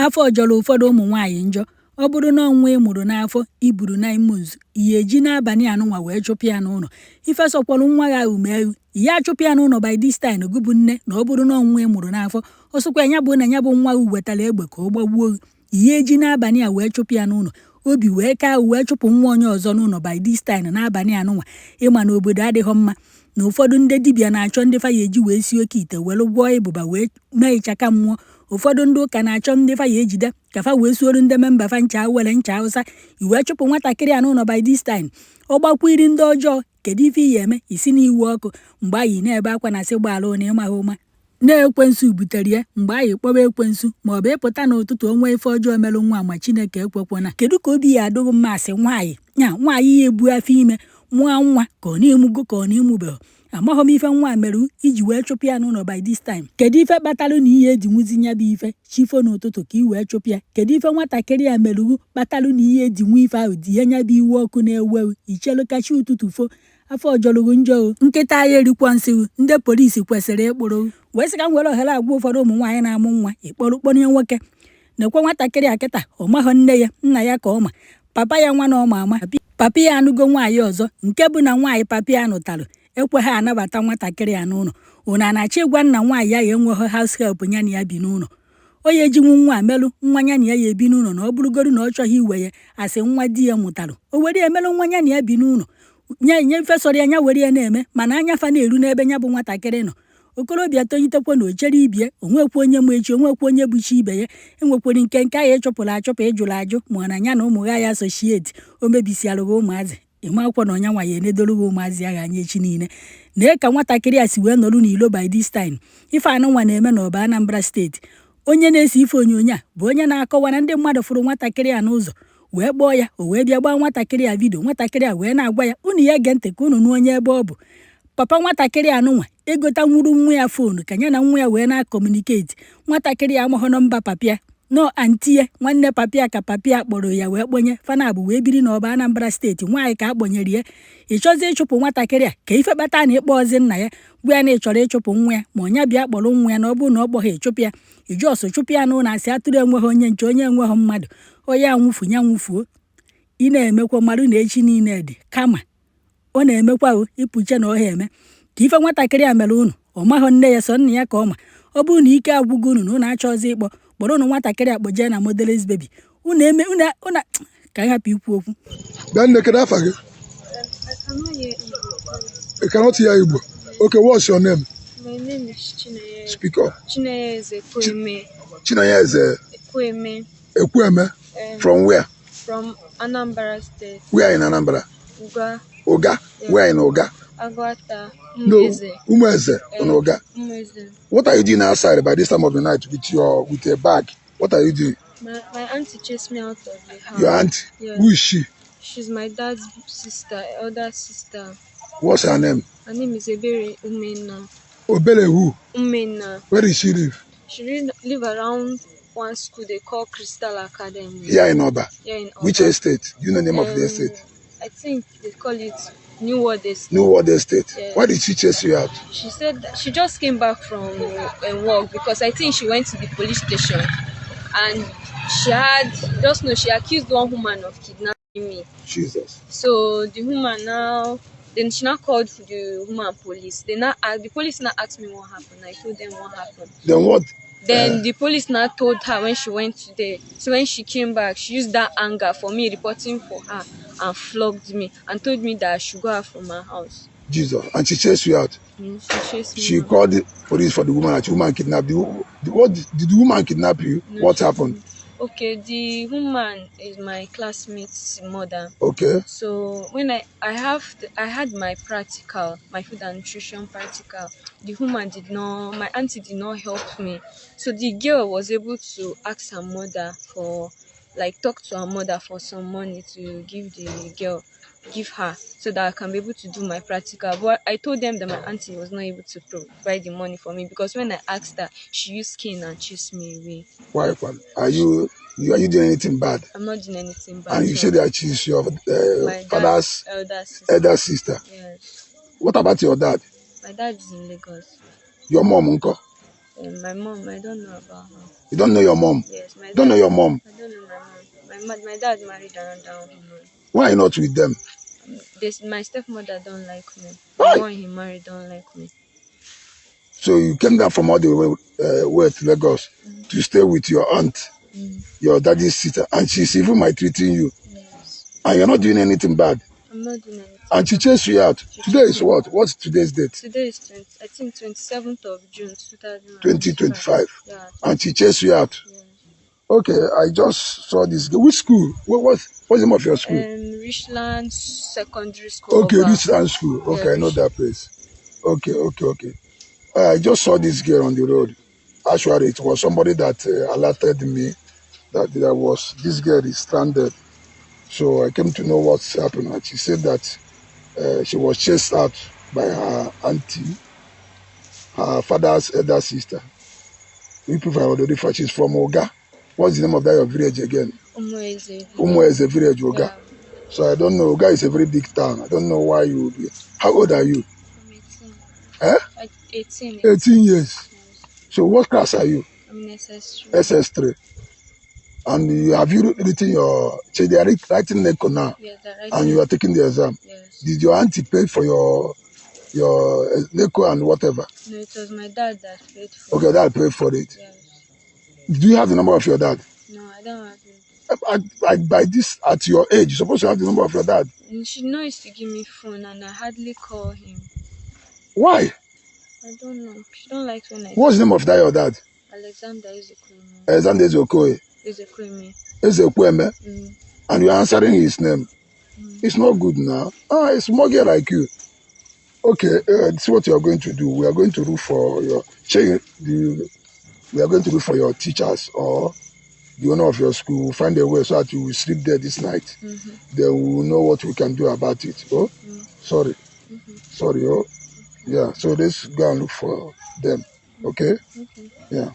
afọ jọrọ ụfọdụ ụmụ nwaanyị njọ. Ọ bụrụ na ọnwa ị mụrụ n'afọ iburu 9 months, ihe eji n'abalị anụnwa wee chụpụ ya n'ụlọ. Ife sọkwalụ nwa ya umeru, ihe achụpụ ya n'ụlọ by this time gụbụ nne na ọ bụrụ na ọnwa ị mụrụ n'afọ. Ọsọkwa ya bụ na ya bụ nwa wetara egbe ka ọ gbagbuo ihe eji n'abalị a wee chụpụ ya n'ụlọ. Obi wee kaa wee chụpụ nwa onye ọzọ n'ụlọ by this time n'abalị anụnwa. Ịma na obodo adịghị mma na ụfọdụ ndị dibịa na-achọ ndị fa ya eji wee si oke ite were gwọọ ịbụba wee mee ịchaka mmụọ. Ụfọdụ ndị ụka na-achọ ndị fa ya ejide ka fa wee suoro ndị memba fa ncha were ncha Hausa iwee chụpụ nwatakịrị a n'ụlọ by this time. Ọ gbakwa iri ndị ọjọọ, kedu ife ị ya eme? Isi n'iwu ọkụ mgbe anyị na-ebe akwa na asị gbaala na ịmaghị ụma na-ekwensu butere ya mgbe anyị kpọba ekwensu maọbụ ịpụta n'ụtụtụ onwe ife ọjọọ merụ nwa ma Chineke ekwekwana. Kedu ka obi ya adụghị mma asị nwaanyị nwaanyị ya ebu afọ ime mụọ nwa ka ọ na-emugo ka ọ na-emubeghị. Amaghị m ife nwa mere iji wee chụpụ ya n'ụlọ by this time. Kedu ife kpatalụ na ihe eji nwuzi ya bụ ife chifo n'ụtụtụ ka ị wee chụpụ ya? Kedu ife nwatakịrị ya mere kpatalụ na ihe eji nwe ife ahụ dị ya bụ iwe ọkụ na-ewewu ichelu kachi ụtụtụ fo afọ jọrọgụ njọ. Nkịta ya erikwa nsị, ndị polisi kwesịrị ịkpụrụ wee sị ka m were ohere agwa ụfọdụ ụmụ nwaanyị na-amụ nwa ịkpọrọ kpọnye nwoke nekwe nwatakịrị a kịta ọ maghọ nne ya nna ya ka ọ ma papa ya nwa na ọma ama papa ya anụgo nwaanyị ọzọ nke bụ na nwaanyị papa ya nụtalụ ekweghị anabata nwatakịrị ya n'ụlọ. Ụna na-achọ ịgwa nna nwaanyị ya enweghị house help ya na ya bi n'ụlọ. Onye ejinwu nwa melụ nwa ya na ya ebi n'ụlọ na ọ bụrụgodu na ọ chọghị iwe ya asị nwa di ya mụtalụ o were emelụ nwa ya na ya bi n'ụlọ nye fesọrọ ya nya were ya na-eme mana anya fa na-eru n'ebe ya bụ nwatakịrị nọ. Okorobịa tolitekwa na o chere ibie onwekwa onye ma echi onwekwa onye bụchi ibe ya. Enwekwere nke anyị echọpụrụ achọpụ ịjụrụ ajụ ma na ya na ụmụ ya asosieti o mebisialụghị ụmụazị. Ịmakwa na ọnya nwa ya enedorughị ụmụazị agha anya echi niile. Na ka nwatakịrị a si wee nọrụ n'ilo by this time. Ife anụnwa na-eme n'ọba Anambra steeti. Onye na-esi ife onyonyo a bụ onye na-akọwa na ndị mmadụ fụrụ nwatakịrị a n'ụzọ wee kpọọ ya o wee bịa gbaa nwatakịrị a vidio. Nwatakịrị a wee na-agwa ya unu ya gee ntị ka unu nụ onye ebe ọ bụ. Papa nwatakịrị anụnwa egota nwuru nwa ya foonu ka ya na nwa ya wee na-akọmuniketi. Nwatakịrị ya amaghọ nọmba papịa no anti ya nwanne papịa ka papịa kpọrọ ya wee kpọnye fanabụ wee biri n'ọba Anambra steeti. Nwaanyị ka akpọnyere ya. Ị chọzi ịchụpụ nwatakịrị a ka ife kpata na ịkpọ ozi nna ya gwa ya na ị chọrọ ịchụpụ nwa ya ma ọnya bịa kpọrọ nwa ya na ọ bụrụ na ọ kpọghị ịchụpụ ya iji ọsọ chụpụ ya n'ụlọ asị atụrụ enweghị onye nche onye enweghị mmadụ onye anwụfu ya nwụfuo. Ị na-emekwa mmadụ na echi niile dị kama ọ na-emekwa ịpụche na ọha eme ka ife nwatakịrị a mere unu ọ maghọ nne ya sọ nna ya ka ọ ma. Ọ bụrụ na ike agwụgo unu na unu achọzi ịkpọ kpọrọ unu nwatakịrị a kpọjee na modelis baby unu eme unu ka anyị hapụ ikwu okwu. I cannot hear Igbo. Okay, what's your name? My name is Chinenye. Speak up. Chinenye is Ekweme. Chinenye is Ekweme. Ekweme. From where? From Anambra State. Where in Anambra? Uga. Uga? Yeah. Where in Uga? Agwata. Umeze. No, Umeze in Uga. Umeze. What are you doing outside by this time of the night with a bag? What are you doing? My auntie chased me out of the house. Your auntie? Yeah. Who is she? She's my dad's sister, elder sister. What's her name? Her name is Ebere Umena. Obele who? Umena. Where does she live? She live around one school they call Crystal Academy. Here in Oba? Yeah, in Oba. Which estate? Do you know the name of the estate? I think they call it New World Estate. New World Estate. Yeah. Why did she chase you out? She said that she just came back from work because I think she went to the police station and she accused one woman of kidnapping me. Jesus. So the woman then she now called the woman police. The police now asked me what happened. I told them what happened. Then what? Then the police now told her when she went there. So when she came back, she used that anger for me reporting for her and flogged me and told me that I should go out from her house. Jesus. And she chased you out? She chased me. She called the police for the woman that the woman kidnapped you. Did the woman kidnap you? No, what happened? Okay, the woman is my classmate's mother. Okay. So when I had my practical, my food and nutrition practical, my auntie did not help me. So the girl was able to ask her mother talk to her mother for some money to give her so that I can be able to do my practical. But I told them that my auntie was not able to provide the money for me because when I asked her, she used cane and chased me away. Why? Are you doing anything bad? I'm not doing anything bad. And you said that she's your father's elder sister. Yes. What about your dad? My dad is in Lagos. Your mom, uncle? My mom, I don't know about her. You don't know your mom? Yes, my dad. Don't know your mom? I don't know my mom. My dad married another woman. Why are you not with them? My stepmother don't like me. Why? The one he married don't like me. So you came down from all the way to Lagos to stay with your aunt, your daddy's sister, and she's even maltreating you. Yes. And you're not doing anything bad. I'm not doing anything. And she chased you out. Today is what? What's today's date? Today is 27th of June 2025. Yeah. And she chased you out. Yes. Okay, I just saw this. Which school? What's the name of your school? Richland Secondary School. Okay, Richland School. Okay, I know that place. Okay. I just saw this girl on the road. Actually, it was somebody that alerted me that this girl is stranded. So I came to know what's happened. And she said that she was chased out by her auntie, her father's elder sister. You people are already for. She's from Oga. What's the name of that your village again? Umo is a village, Oga. Yeah. So I don't know. Oga is a very big town. I don't know why you would be. How old are you? I'm 18. Eh? Like 18. 18 years. Yes. So what class are you? I'm in SS3. SS3. And have you written your... So they are writing NECO now? Yes, they're writing. And you are taking the exam? Yes. Did your auntie pay for your NECO and whatever? No, it was my dad that paid for it. Okay, dad paid for it. Yes. Do you have the number of your dad? No, I don't have it. By this, at your age, you're supposed to have the number of your dad. And she knows to give me phone and I hardly call him. Why? I don't know. She don't like when I... What's the name of that your dad? Alexander Ezekweme. Alexander Ezekweme. Ezekweme. And you're answering his name. It's not good now. It's more girl like you. Okay, this is what you are going to do. We are going to look for your... We are going to look for your teachers or the owner of your school. Find a way so that you will sleep there this night. Then we will know what we can do about it. Oh, sorry. Sorry, oh. Yeah, so let's go and look for them. Okay? Yeah.